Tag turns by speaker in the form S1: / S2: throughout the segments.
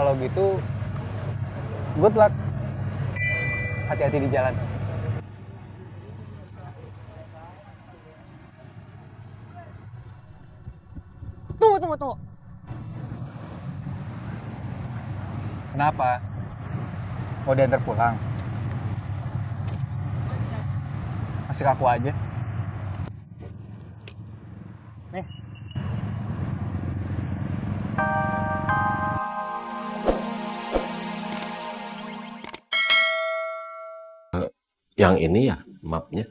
S1: Kalau gitu, good luck. Hati-hati di jalan.
S2: Tunggu.
S1: Kenapa? Mau diantar pulang? Kasih ke aku aja. Nih.
S3: Yang ini ya mapnya.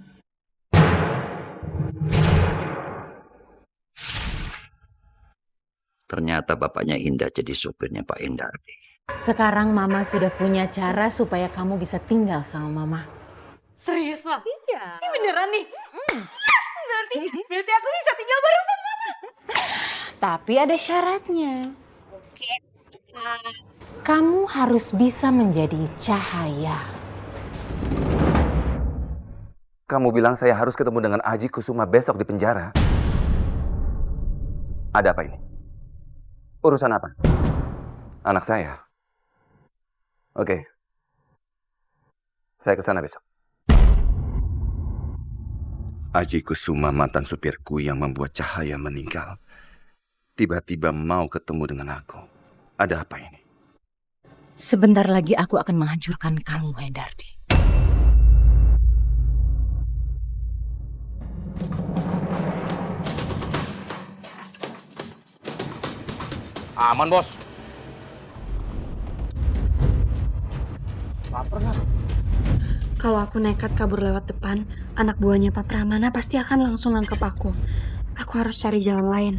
S4: Ternyata bapaknya Indah jadi supirnya Pak Indardi.
S5: Sekarang Mama sudah punya cara supaya kamu bisa tinggal sama Mama.
S2: Serius, Mam?
S5: Iya.
S2: Ini beneran nih? Berarti aku bisa tinggal bareng sama Mama.
S5: Tapi ada syaratnya.
S2: Oke.
S5: Kamu harus bisa menjadi cahaya.
S6: Kamu bilang saya harus ketemu dengan Aji Kusuma besok di penjara. Ada apa ini? Urusan apa? Anak saya. Oke. Saya ke sana besok. Aji Kusuma, mantan supirku yang membuat Cahaya meninggal, tiba-tiba mau ketemu dengan aku. Ada apa ini?
S5: Sebentar lagi aku akan menghancurkan kamu, Hendardi.
S3: Aman, Bos.
S1: Laper nggak?
S2: Kalau aku nekat kabur lewat depan, anak buahnya Pak Pramana pasti akan langsung nangkep aku. Aku harus cari jalan lain.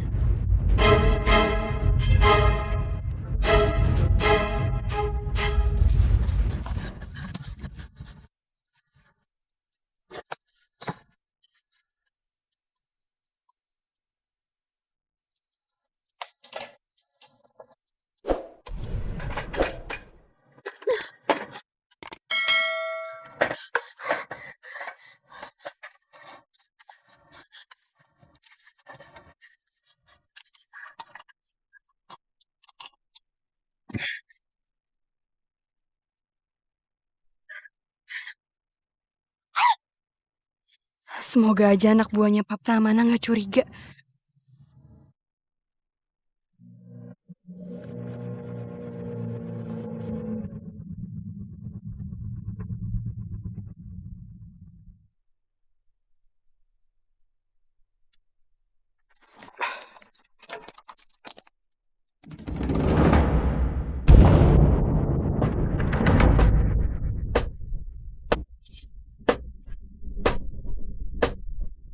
S2: Semoga aja anak buahnya Pak Pramana nggak curiga.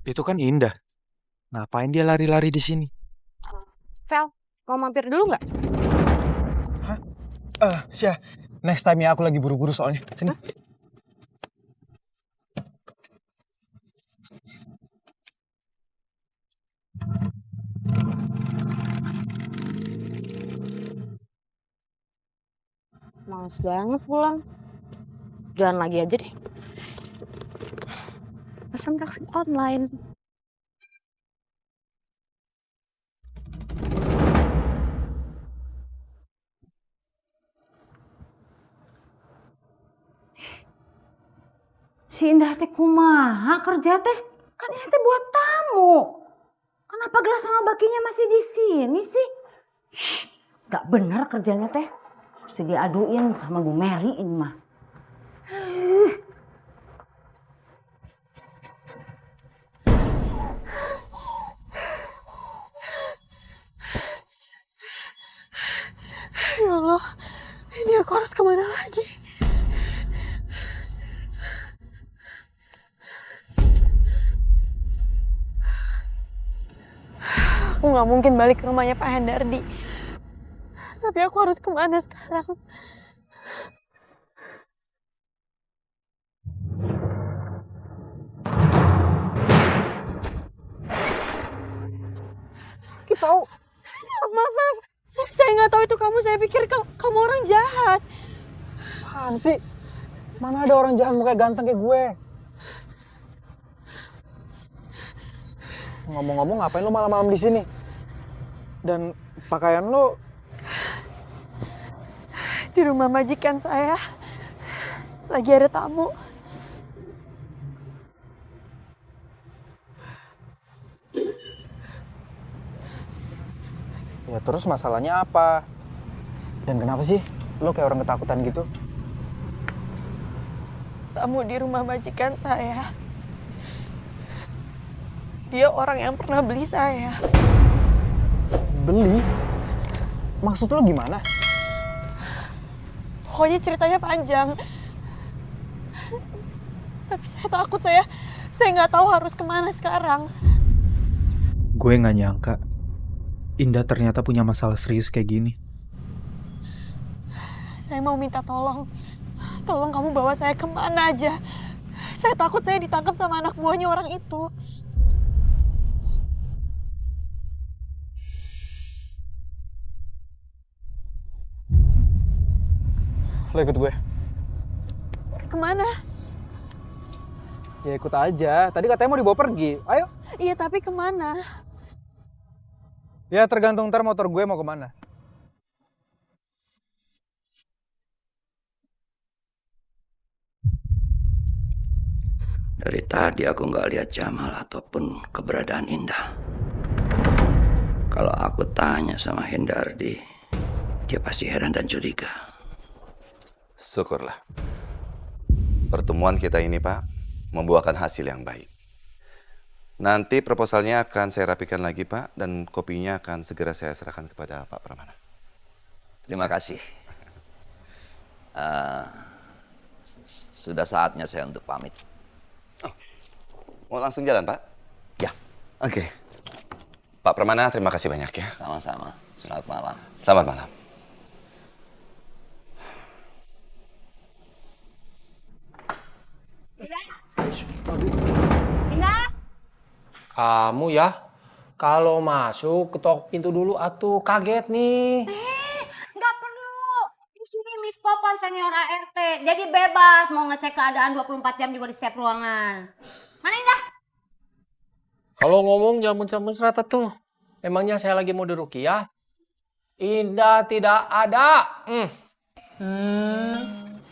S7: Itu kan Indah. Ngapain dia lari-lari di sini?
S2: Vel, mau mampir dulu nggak?
S1: Syah. Next time ya, aku lagi buru-buru soalnya. Sini.
S2: Males banget pulang. Jalan lagi aja deh. Pesan taksi online.
S5: Si Indah teh kumaha kerja teh? Kan ini teh buat tamu. Kenapa gelas sama bakinya masih di sini sih? Gak benar kerjanya teh. Mesti diaduin sama Bu Mary ini mah.
S2: Ya Allah, ini aku harus kemana lagi? Aku nggak mungkin balik ke rumahnya Pak Hendardi. Tapi aku harus kemana sekarang? Kita tahu. Maaf. Saya nggak tahu itu kamu. Saya pikir kamu orang jahat.
S1: Apaan sih? Mana ada orang jahat muka ganteng kayak gue? Ngomong-ngomong, ngapain lo malam-malam di sini? Dan pakaian lo
S2: Di rumah majikan saya. Lagi ada tamu.
S1: Ya terus masalahnya apa? Dan kenapa sih lo kayak orang ketakutan gitu?
S2: Tamu di rumah majikan saya. Dia orang yang pernah beli saya.
S1: Beli? Maksud lo gimana?
S2: Pokoknya ceritanya panjang. Tapi saya takut, saya nggak tahu harus kemana sekarang.
S7: Gue nggak nyangka Indah ternyata punya masalah serius kayak gini.
S2: Saya mau minta tolong. Tolong kamu bawa saya kemana aja. Saya takut saya ditangkap sama anak buahnya orang itu.
S1: Lo ikut gue?
S2: Kemana?
S1: Ya ikut aja. Tadi katanya mau dibawa pergi. Ayo.
S2: Iya, tapi kemana?
S1: Ya tergantung ntar motor gue mau kemana.
S4: Dari tadi aku nggak lihat Jamal ataupun keberadaan Indah. Kalau aku tanya sama Hendardi, dia pasti heran dan curiga.
S6: Syukurlah. Pertemuan kita ini, Pak, membuahkan hasil yang baik. Nanti proposalnya akan saya rapikan lagi, Pak, dan kopinya akan segera saya serahkan kepada Pak Pramana.
S4: Terima kasih. Sudah saatnya saya untuk pamit.
S6: Mau langsung jalan, Pak?
S4: Ya,
S6: Oke. Pak Pramana, terima kasih banyak ya.
S4: sama-sama. Selamat malam.
S6: Selamat malam.
S5: Indah,
S3: Kamu ya, kalau masuk ketok pintu dulu atuh, kaget nih.
S5: nggak perlu. Di sini Miss Popon senior ART. Jadi bebas mau ngecek keadaan 24 jam juga di setiap ruangan. Mana Indah?
S3: Kalau ngomong jangan muncrat-muncrat tuh. Emangnya saya lagi mau diruqyah? Indah tidak ada.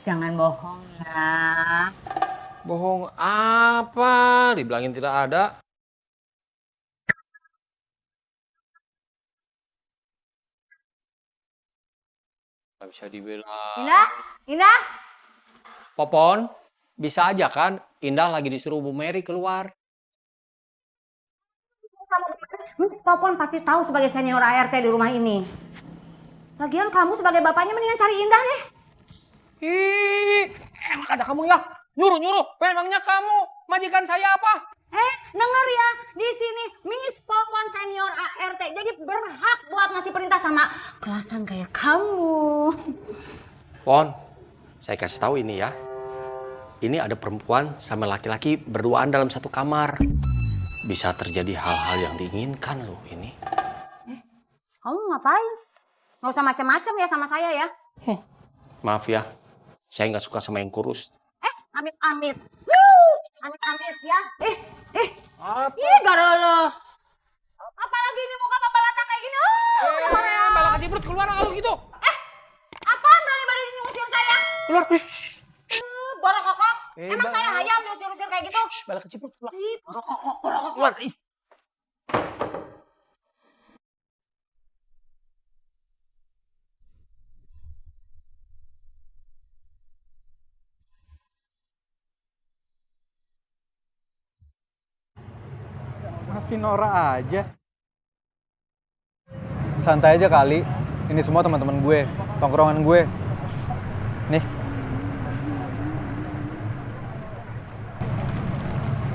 S5: Jangan bohong ya.
S3: Bohong apa? Dibilangin tidak ada. Gak bisa dibilang.
S5: Indah, Indah.
S3: Popon, bisa aja kan? Indah lagi disuruh Bu Mary keluar.
S5: Miss Popon pasti tahu sebagai senior ART di rumah ini. Lagian kamu sebagai bapaknya mendingan cari Indah deh.
S3: Ih, enak ada kamu ya. Nyuruh-nyuruh, memangnya kamu majikan saya apa?
S5: Denger ya, di sini Miss Popon senior ART jadi berhak buat ngasih perintah sama kelasan kayak kamu.
S3: Pon, saya kasih tahu ini ya. Ini ada perempuan sama laki-laki berduaan dalam satu kamar. Bisa terjadi hal-hal yang diinginkan loh ini.
S5: Kamu ngapain? Nggak usah macam-macam ya sama saya ya.
S3: Maaf ya, saya nggak suka sama yang kurus.
S5: Amit-amit. Amit-amit ya.
S3: Apa?
S5: Ih, gara lo. Apalagi ini muka bapak lata kayak gini. Udah marah.
S3: Bala keciprut keluar kalau gitu.
S5: Apaan berani-berani ngusir saya?
S3: Keluar.
S5: Borok kokok. Emang
S3: Bang.
S5: saya hayam diusir-usir kayak gitu?
S3: Bala keciprut keluar.
S5: Ih, borok kokok, borok kokok.
S3: Keluar. Ih.
S1: Masih norak aja. Santai aja kali. Ini semua teman-teman gue, tongkrongan gue. Nih.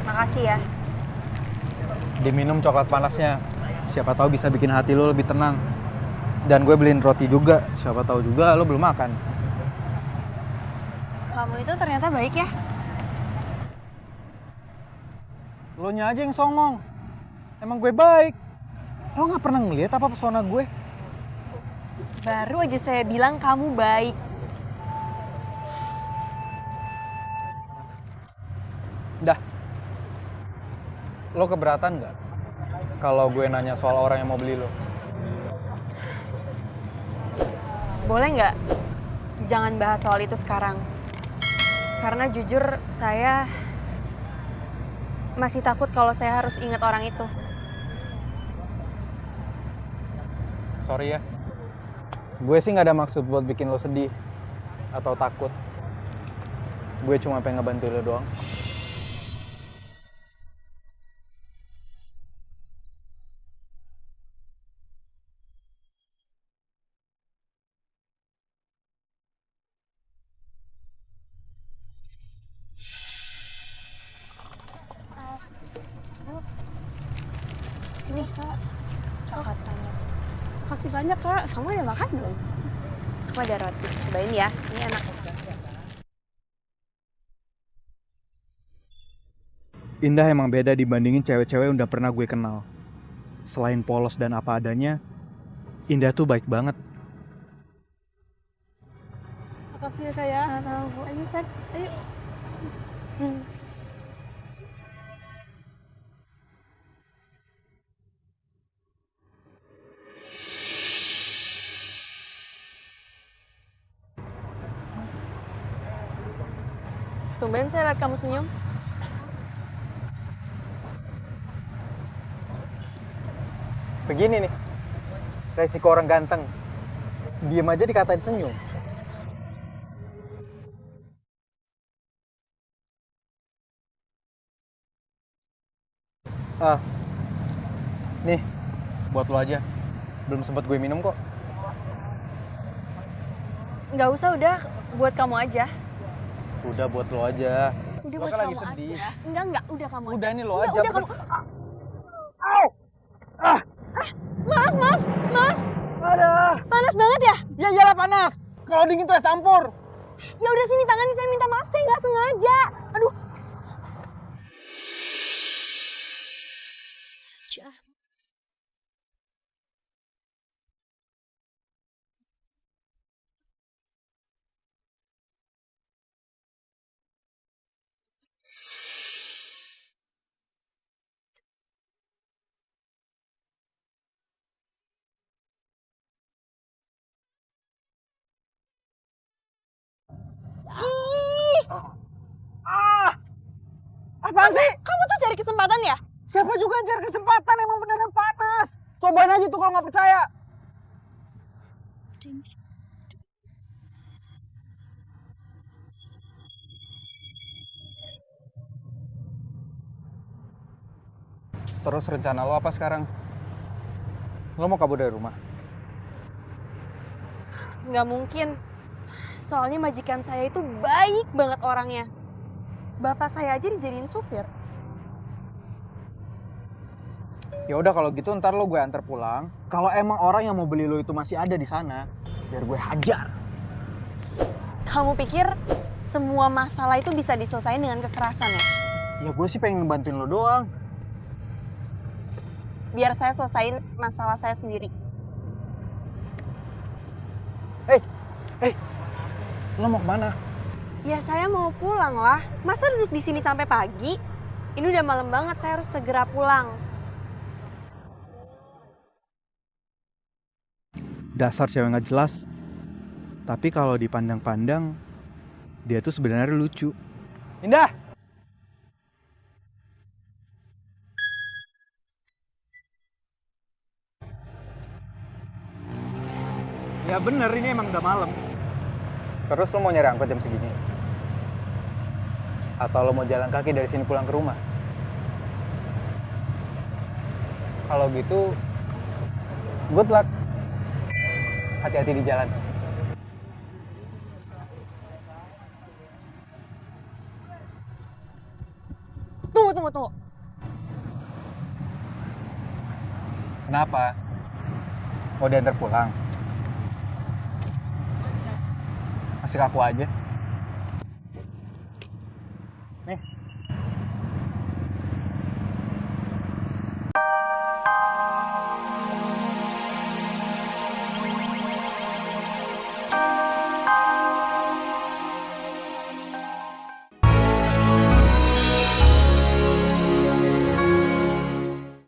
S2: Makasih ya.
S1: Diminum coklat panasnya. Siapa tahu bisa bikin hati lo lebih tenang. Dan gue beliin roti juga. Siapa tahu juga lo belum makan.
S2: Kamu itu ternyata baik ya.
S1: Lo nya aja yang songong. Emang gue baik. Lo nggak pernah ngeliat apa pesona gue?
S2: Baru aja saya bilang kamu baik.
S1: Dah. Lo keberatan nggak kalau gue nanya soal orang yang mau beli lo?
S2: Boleh nggak? jangan bahas soal itu sekarang. Karena jujur saya masih takut kalau saya harus ingat orang itu.
S1: Sorry ya. Gue sih nggak ada maksud buat bikin lo sedih atau takut. Gue cuma pengen ngebantu lo doang.
S2: Ini Kak, coklat panas.
S8: Makasih banyak, Kak.
S2: Kamu udah makan belum? Aku ada roti, cobain ya. Ini enak.
S1: Indah emang beda dibandingin cewek-cewek yang udah pernah gue kenal. Selain polos dan apa adanya, Indah tuh baik banget.
S8: Makasih ya, Kak ya.
S2: Sama-sama Bu. Ayo, San.
S8: Ayo.
S2: Tumben saya lihat kamu senyum.
S1: Begini nih, resiko orang ganteng. Diem aja dikatain senyum. Ah, nih, buat lo aja. Belum sempat gue minum kok.
S2: Nggak usah, udah buat kamu aja.
S1: Udah buat lo aja.
S2: Udah
S1: Lo
S2: buat
S1: kan
S2: kamu
S1: lagi sedih.
S2: aja. Enggak, udah kamu
S1: Udah
S2: aja.
S1: nih lo
S2: Udah,
S1: aja.
S2: Udah kamu.
S1: Ah,
S2: Maaf.
S1: ada.
S2: Panas banget ya?
S1: Ya iyalah panas. Kalau dingin tuh es campur.
S2: Ya udah sini tangannya, saya minta maaf, saya nggak sengaja. Aduh.
S1: Apaan sih?
S2: Kamu tuh cari kesempatan ya?
S1: Siapa juga yang cari kesempatan, emang beneran panas. Cobain aja tuh kalau nggak percaya. Terus rencana lo apa sekarang? Lo mau kabur dari rumah?
S2: Nggak mungkin. Soalnya majikan saya itu baik banget orangnya. Bapak saya aja dijadiin supir.
S1: Ya udah kalau gitu ntar lo gue antar pulang. Kalau emang orang yang mau beli lo itu masih ada di sana, biar gue hajar.
S2: Kamu pikir semua masalah itu bisa diselesaikan dengan kekerasan ya?
S1: Ya gue sih pengen ngebantuin lo doang.
S2: Biar saya selesain masalah saya sendiri.
S1: Hey, lo mau kemana?
S2: Ya saya mau pulang lah. Masa duduk di sini sampai pagi? Ini udah malam banget, saya harus segera pulang.
S1: Dasar cewek nggak jelas. Tapi kalau dipandang-pandang, dia tuh sebenarnya lucu. Indah! Ya bener, ini emang udah malam. Terus lo mau nyari angkot jam segini? Atau lo mau jalan kaki dari sini pulang ke rumah? Kalau gitu, good luck. Hati-hati di jalan.
S2: Tunggu.
S1: Kenapa? Mau diantar pulang? Masih kaku aja.